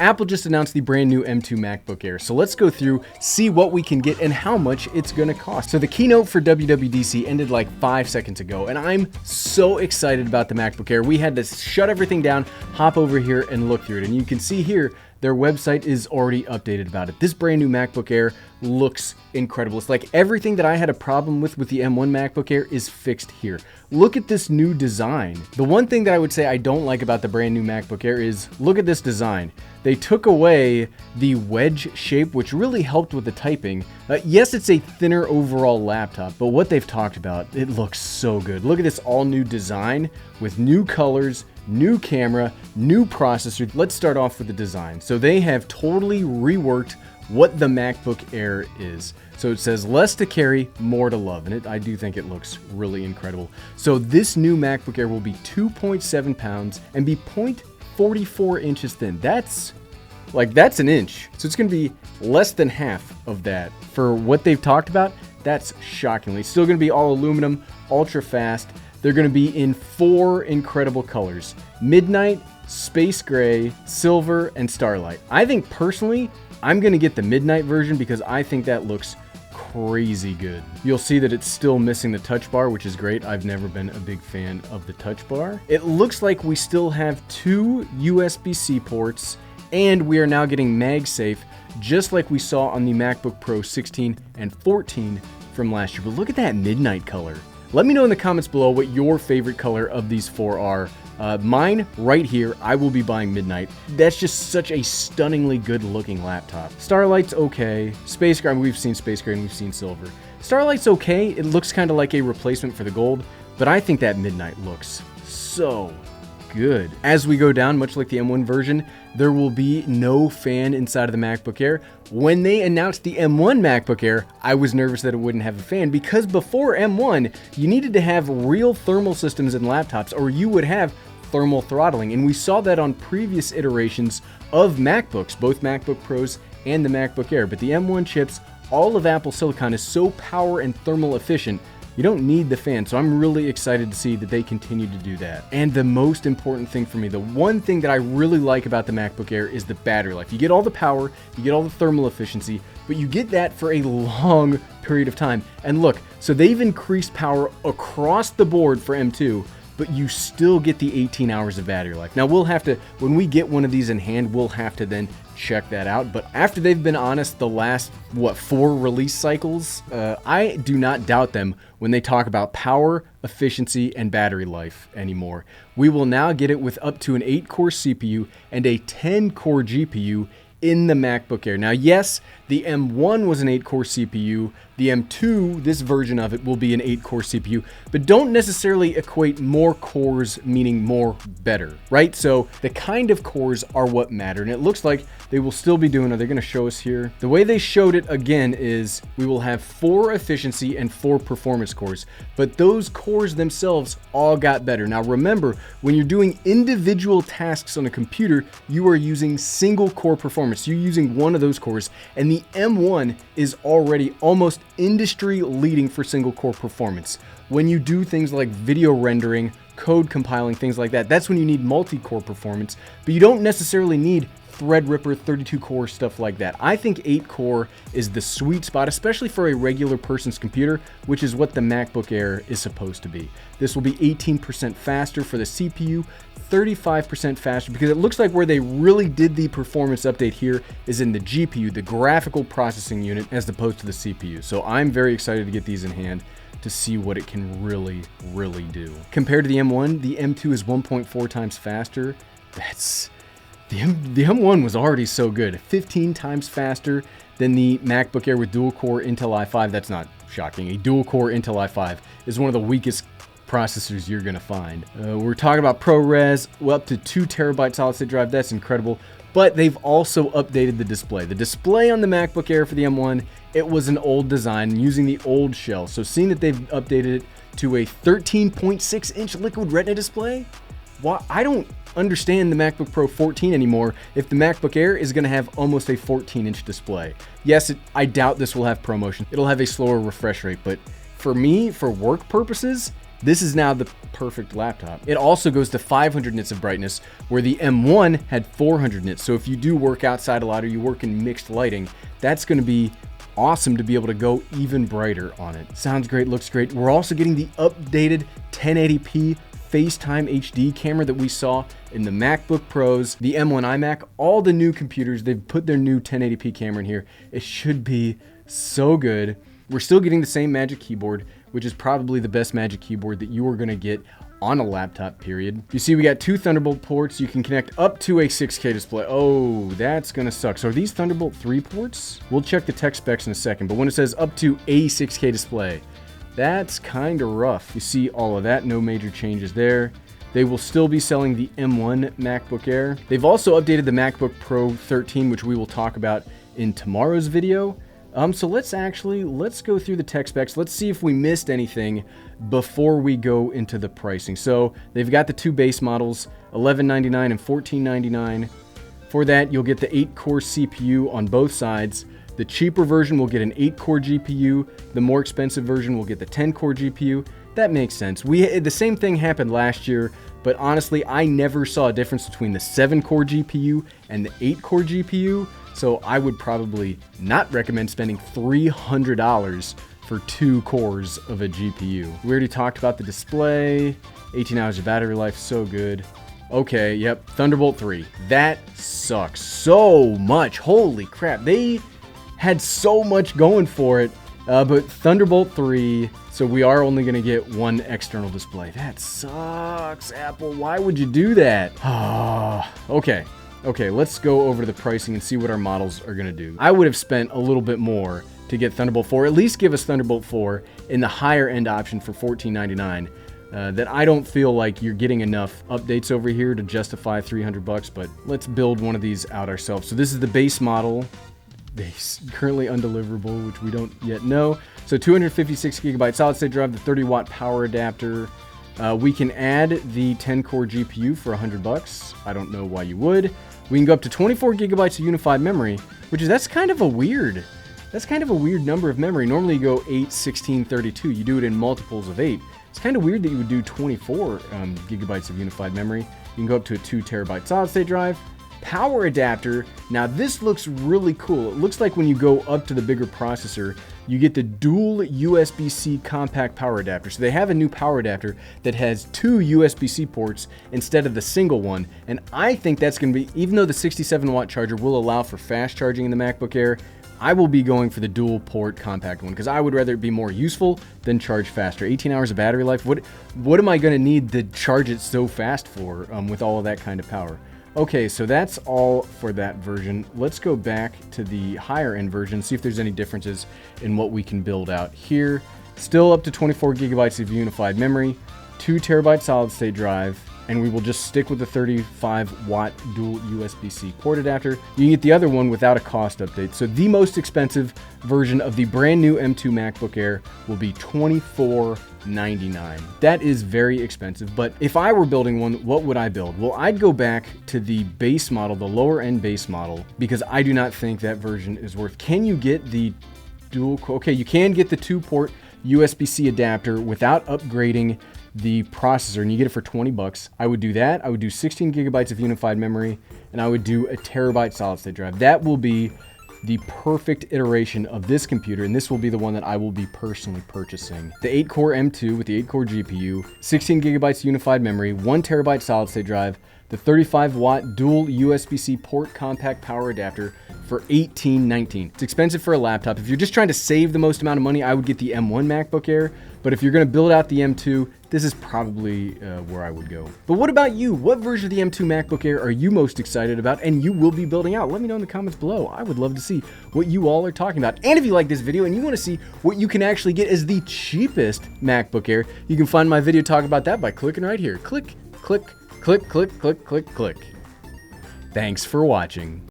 Apple just announced the brand new M2 MacBook Air, so let's go through, see what we can get and how much it's gonna cost. So the keynote for WWDC ended like 5 seconds ago, and I'm so excited about the MacBook Air. We had to shut everything down, hop over here and look through it, and you can see here, their website is already updated about it. This brand new MacBook Air looks incredible. It's like everything that I had a problem with the M1 MacBook Air is fixed here. Look at this new design. The one thing that I would say I don't like about the brand new MacBook Air is, look at this design. They took away the wedge shape, which really helped with the typing. Yes, it's a thinner overall laptop, but what they've talked about, it looks so good. Look at this all new design with new colors, new camera, new processor. Let's start off with the design. So they have totally reworked what the MacBook Air is. So it says less to carry, more to love, and I do think it looks really incredible. So this new MacBook Air will be 2.7 pounds and be 0.44 inches thin. That's an inch. So it's gonna be less than half of that. For what they've talked about, that's shockingly. It's still gonna be all aluminum, ultra fast. They're gonna be in 4 incredible colors: midnight, space gray, silver, and starlight. I think personally, I'm gonna get the midnight version because I think that looks crazy good. You'll see that it's still missing the touch bar, which is great. I've never been a big fan of the touch bar. It looks like we still have 2 USB-C ports, and we are now getting MagSafe, just like we saw on the MacBook Pro 16 and 14 from last year. But look at that midnight color. Let me know in the comments below what your favorite color of these 4 are. Mine, right here, I will be buying midnight. That's just such a stunningly good looking laptop. Starlight's okay. Space Gray, we've seen Space Gray and we've seen Silver. Starlight's okay. It looks kind of like a replacement for the gold, but I think that midnight looks so good. As we go down, much like the M1 version, there will be no fan inside of the MacBook Air. When they announced the M1 MacBook Air, I was nervous that it wouldn't have a fan because before M1, you needed to have real thermal systems in laptops or you would have thermal throttling, and we saw that on previous iterations of MacBooks, both MacBook Pros and the MacBook Air. But the M1 chips, all of Apple Silicon is so power and thermal efficient, you don't need the fan, so I'm really excited to see that they continue to do that. And the most important thing for me, the one thing that I really like about the MacBook Air is the battery life. You get all the power, you get all the thermal efficiency, but you get that for a long period of time. And look, so they've increased power across the board for M2, but you still get the 18 hours of battery life. Now we'll have to, when we get one of these in hand, we'll have to then check that out. But after they've been honest the last, 4 release cycles, I do not doubt them when they talk about power, efficiency, and battery life anymore. We will now get it with up to an 8-core CPU and a 10-core GPU in the MacBook Air. Now, yes, the M1 was an 8-core CPU. The M2, this version of it, will be an 8-core CPU, but don't necessarily equate more cores meaning more better, right? So the kind of cores are what matter, and it looks like they will still be doing, are they gonna show us here? The way they showed it again is we will have 4 efficiency and 4 performance cores, but those cores themselves all got better. Now remember, when you're doing individual tasks on a computer, you are using single core performance. You're using one of those cores, and the M1 is already almost industry leading for single core performance. When you do things like video rendering, code compiling, things like that, that's when you need multi-core performance, but you don't necessarily need Threadripper 32-core stuff like that. I think 8-core is the sweet spot, especially for a regular person's computer, which is what the MacBook Air is supposed to be. This will be 18% faster for the CPU, 35% faster, because it looks like where they really did the performance update here is in the GPU, the graphical processing unit, as opposed to the CPU. So I'm very excited to get these in hand to see what it can really do. Compared to the M1, the M2 is 1.4 times faster. The M1 was already so good, 15 times faster than the MacBook Air with dual-core Intel i5. That's not shocking. A dual-core Intel i5 is one of the weakest processors you're gonna find. We're talking about ProRes, well, up to 2 terabyte solid-state drive. That's incredible. But they've also updated the display. The display on the MacBook Air for the M1, it was an old design using the old shell. So seeing that they've updated it to a 13.6-inch Liquid Retina display, why, I don't understand the MacBook Pro 14 anymore if the MacBook Air is going to have almost a 14-inch display. Yes, I doubt this will have ProMotion. It'll have a slower refresh rate, but for me, for work purposes, This is now the perfect laptop. It also goes to 500 nits of brightness, where the M1 had 400 nits. So if you do work outside a lot or you work in mixed lighting, that's going to be awesome to be able to go even brighter on it. Sounds great, looks great. We're also getting the updated 1080p Facetime HD camera that we saw in the MacBook Pros, the M1 iMac, all the new computers. They've put their new 1080p camera in here. It should be so good. We're still getting the same Magic Keyboard, which is probably the best Magic Keyboard that you are gonna get on a laptop, period. You see we got 2 Thunderbolt ports. You can connect up to a 6K display. Oh, that's gonna suck. So are these Thunderbolt 3 ports? We'll check the tech specs in a second, but when it says up to a 6K display, that's kind of rough. You see all of that, no major changes there. They will still be selling the M1 MacBook Air. They've also updated the MacBook Pro 13, which we will talk about in tomorrow's video. So let's go through the tech specs. Let's see if we missed anything before we go into the pricing. So they've got the 2 base models, $1199 and $1499. For that, you'll get the 8-core CPU on both sides. The cheaper version will get an 8-core GPU. The more expensive version will get the 10-core GPU. That makes sense. The same thing happened last year, but honestly, I never saw a difference between the 7-core GPU and the 8-core GPU. So I would probably not recommend spending $300 for 2 cores of a GPU. We already talked about the display, 18 hours of battery life, so good. Okay, yep, Thunderbolt 3. That sucks so much. Holy crap, they had so much going for it. But Thunderbolt 3, so we are only going to get 1 external display. That sucks, Apple. Why would you do that? Okay, let's go over to the pricing and see what our models are going to do. I would have spent a little bit more to get Thunderbolt 4. At least give us Thunderbolt 4 in the higher end option for $1499. That I don't feel like you're getting enough updates over here to justify $300, but let's build one of these out ourselves. So this is the base model. Currently undeliverable, which we don't yet know. So 256 gigabyte solid state drive, the 30-watt power adapter. We can add the 10-core GPU for $100. I don't know why you would. We can go up to 24 gigabytes of unified memory, that's kind of a weird number of memory. Normally you go 8, 16, 32. You do it in multiples of 8. It's kind of weird that you would do 24 gigabytes of unified memory. You can go up to a 2 terabyte solid state drive. Power adapter. Now this looks really cool. It looks like when you go up to the bigger processor, you get the dual USB-C compact power adapter. So they have a new power adapter that has 2 USB-C ports instead of the single one. And I think that's going to be, even though the 67-watt charger will allow for fast charging in the MacBook Air, I will be going for the dual port compact one because I would rather it be more useful than charge faster. 18 hours of battery life. What am I going to need to charge it so fast for with all of that kind of power? Okay, so that's all for that version. Let's go back to the higher end version, see if there's any differences in what we can build out here. Still up to 24 gigabytes of unified memory, 2 terabyte solid state drive, and we will just stick with the 35-watt dual USB-C port adapter. You can get the other one without a cost update. So the most expensive version of the brand new M2 MacBook Air will be $2499. That is very expensive, but if I were building one, what would I build? Well, I'd go back to the base model, the lower end base model, because I do not think that version is worth. Can you get the dual? Okay, you can get the 2-port USB-C adapter without upgrading the processor, and you get it for $20. I would do that. I would do 16 gigabytes of unified memory, and I would do a terabyte solid state drive. That will be the perfect iteration of this computer, and this will be the one that I will be personally purchasing. The 8-core M2 with the 8-core GPU, 16 gigabytes unified memory, 1 terabyte solid state drive, the 35-watt dual USB-C port compact power adapter for $1819. It's expensive for a laptop. If you're just trying to save the most amount of money, I would get the M1 MacBook Air, but if you're going to build out the M2, this is probably where I would go. But what about you? What version of the M2 MacBook Air are you most excited about and you will be building out? Let me know in the comments below. I would love to see what you all are talking about. And if you like this video and you want to see what you can actually get as the cheapest MacBook Air, you can find my video talking about that by clicking right here. Click, click, click, click, click, click, click. Thanks for watching.